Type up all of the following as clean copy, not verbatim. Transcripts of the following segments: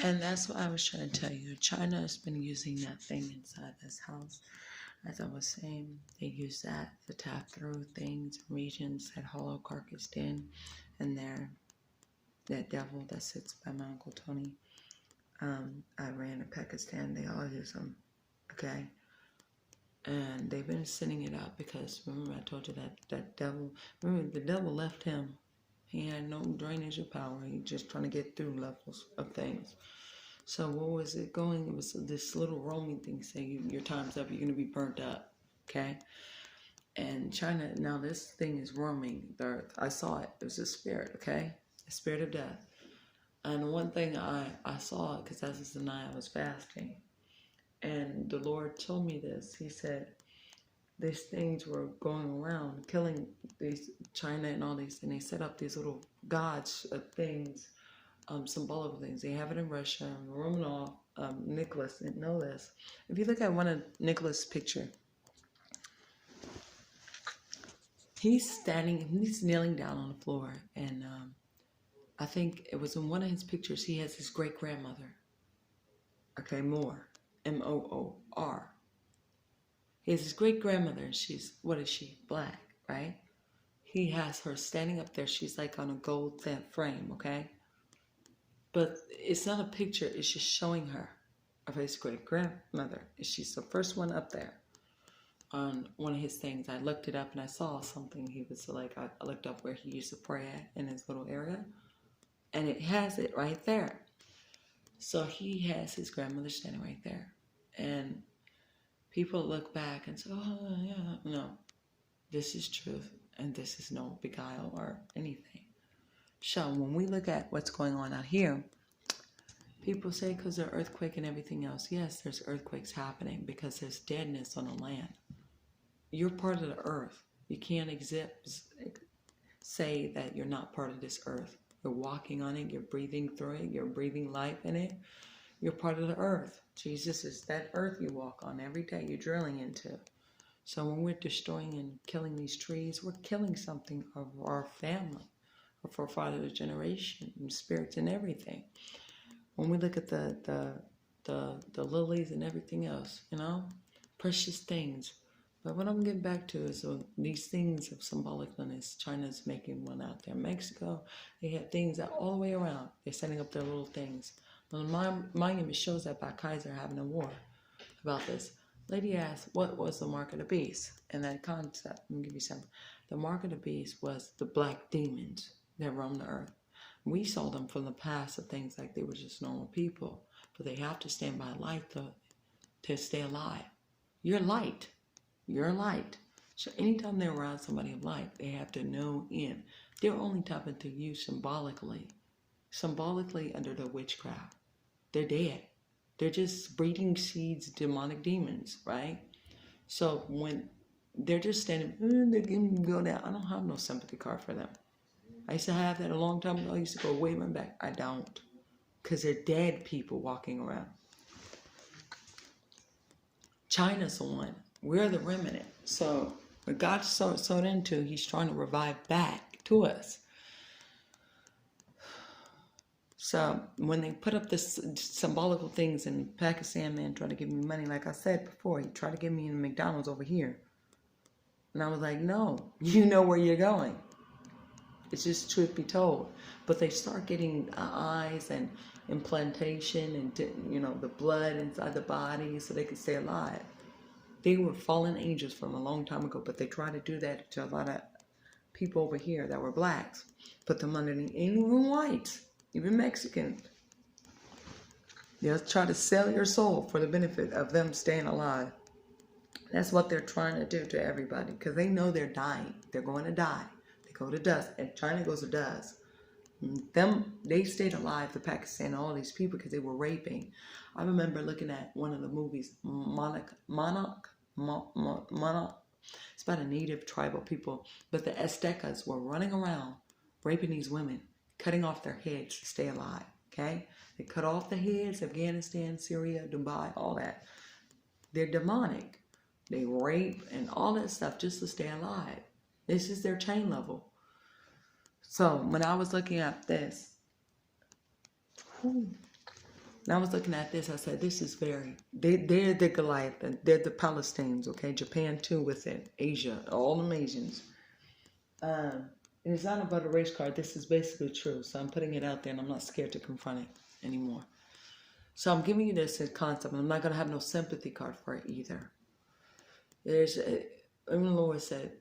And that's what I was trying to tell you. China has been using that thing inside this house. As I was saying, they use that to tap through things, regions that Hollow Carcass Den, and there, that devil that sits by my Uncle Tony. Iran and Pakistan, they all use them. Okay? And they've been sending it out because remember I told you that devil, remember the devil left him. He had no drainage of power. He just trying to get through levels of things. So what was it going? It was this little roaming thing saying your time's up, you're going to be burnt up. Okay? And China, now this thing is roaming the earth. I saw it. It was a spirit, okay? A spirit of death. And one thing I saw, because that was the night I was fasting, and the Lord told me this. He said, these things were going around, killing these China and all these, and they set up these little gods of things, symbolic things. They have it in Russia. Romanov, Nicholas didn't know this. If you look at one of Nicholas' picture, he's kneeling down on the floor, and I think it was in one of his pictures, he has his great-grandmother. Okay, Moore, M-O-O-R. He has his great-grandmother, and she's, what is she? Black, right? He has her standing up there. She's like on a gold frame, okay? But it's not a picture. It's just showing her of his great-grandmother. She's the first one up there on one of his things. I looked it up, and I saw something. He was like, I looked up where he used to pray at in his little area, and it has it right there. So he has his grandmother standing right there. And people look back and say, oh, yeah, no, this is truth, and this is no beguile or anything. So when we look at what's going on out here, people say because of earthquake and everything else, yes, there's earthquakes happening because there's deadness on the land. You're part of the earth. You can't say that you're not part of this earth. You're walking on it, you're breathing through it, you're breathing life in it. You're part of the earth. Jesus is that earth you walk on every day, you're drilling into. So when we're destroying and killing these trees, we're killing something of our family, of our father's generation, and spirits and everything. When we look at the lilies and everything else, you know, precious things. But what I'm getting back to is these things of symbolicness. China's making one out there. Mexico, they have things that all the way around. They're setting up their little things. Well, my monument shows that by Kaiser having a war about this. Lady asked, what was the mark of the beast? And that concept, let me give you something. The mark of the beast was the black demons that roam the earth. We saw them from the past of things like they were just normal people. But they have to stand by light to stay alive. You're light. You're light. So anytime they're around somebody of light, they have to know in. They're only tapping to you symbolically under the witchcraft. They're dead. They're just breeding seeds, demonic demons, right? So when they're just standing, they're going to go down. I don't have no sympathy card for them. I used to have that a long time ago. I used to go way back. I don't. Because they're dead people walking around. China's the one. We're the remnant. So what God's sowed into, he's trying to revive back to us. So when they put up this symbolical things and Pakistan man tried to give me money, like I said before, he tried to give me in McDonald's over here. And I was like, no, you know where you're going. It's just truth be told. But they start getting eyes and implantation and, you know, the blood inside the body so they can stay alive. They were fallen angels from a long time ago, but they tried to do that to a lot of people over here that were blacks. Put them underneath, even whites, even Mexicans. They'll try to sell your soul for the benefit of them staying alive. That's what they're trying to do to everybody because they know they're dying. They're going to die. They go to dust, and China goes to dust. They stayed alive, the Pakistan, all these people, because they were raping. I remember looking at one of the movies, Monarch. It's about a native tribal people, but the Aztecas were running around raping these women, cutting off their heads to stay alive. Okay, they cut off the heads. Afghanistan, Syria, Dubai, all that. They're demonic. They rape and all that stuff just to stay alive. This is their chain level. So when I was looking at this, And I was looking at this. I said, this is they're the Goliath. They're the Palestinians, okay? Japan too with it. Asia, all them Asians. And it's not about a race card. This is basically true. So I'm putting it out there and I'm not scared to confront it anymore. So I'm giving you this concept, and I'm not going to have no sympathy card for it either. Even the Lord said,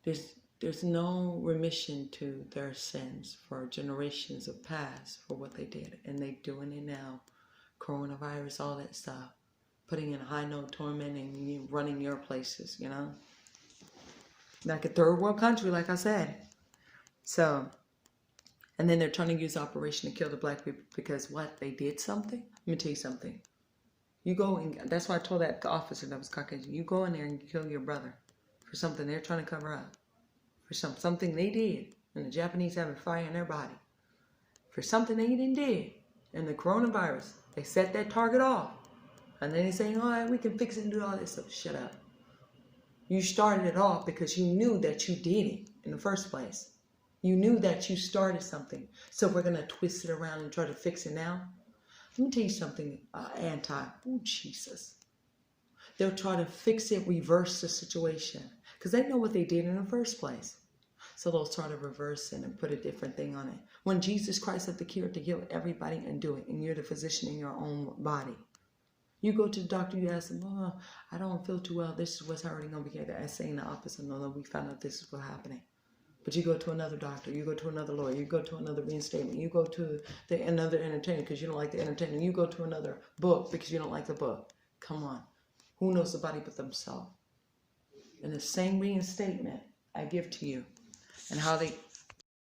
there's no remission to their sins for generations of past for what they did. And they're doing it now. Coronavirus, all that stuff. Putting in a high note, tormenting, running your places, you know. Like a third world country, like I said. So, and then they're trying to use operation to kill the black people because what? They did something? Let me tell you something. You go and, that's why I told that officer that was Caucasian, you go in there and you kill your brother for something they're trying to cover up. For something they did. And the Japanese having fire in their body. For something they didn't do. And the coronavirus, they set that target off. And then they say, all right, we can fix it and do all this stuff. Shut up. You started it off because you knew that you did it in the first place. You knew that you started something. So we're going to twist it around and try to fix it now. Let me tell you something, oh, Jesus. They'll try to fix it, reverse the situation. Because they know what they did in the first place. So they'll try to reverse it and put a different thing on it. When Jesus Christ had the cure to heal everybody and do it, and you're the physician in your own body. You go to the doctor, you ask them, oh, I don't feel too well. This is what's hurting over here. They're saying the opposite. No, we found out this is what's happening. But you go to another doctor, you go to another lawyer, you go to another reinstatement, you go to another entertainer because you don't like the entertainer, you go to another book because you don't like the book. Come on. Who knows the body but themselves? And the same reinstatement I give to you and how they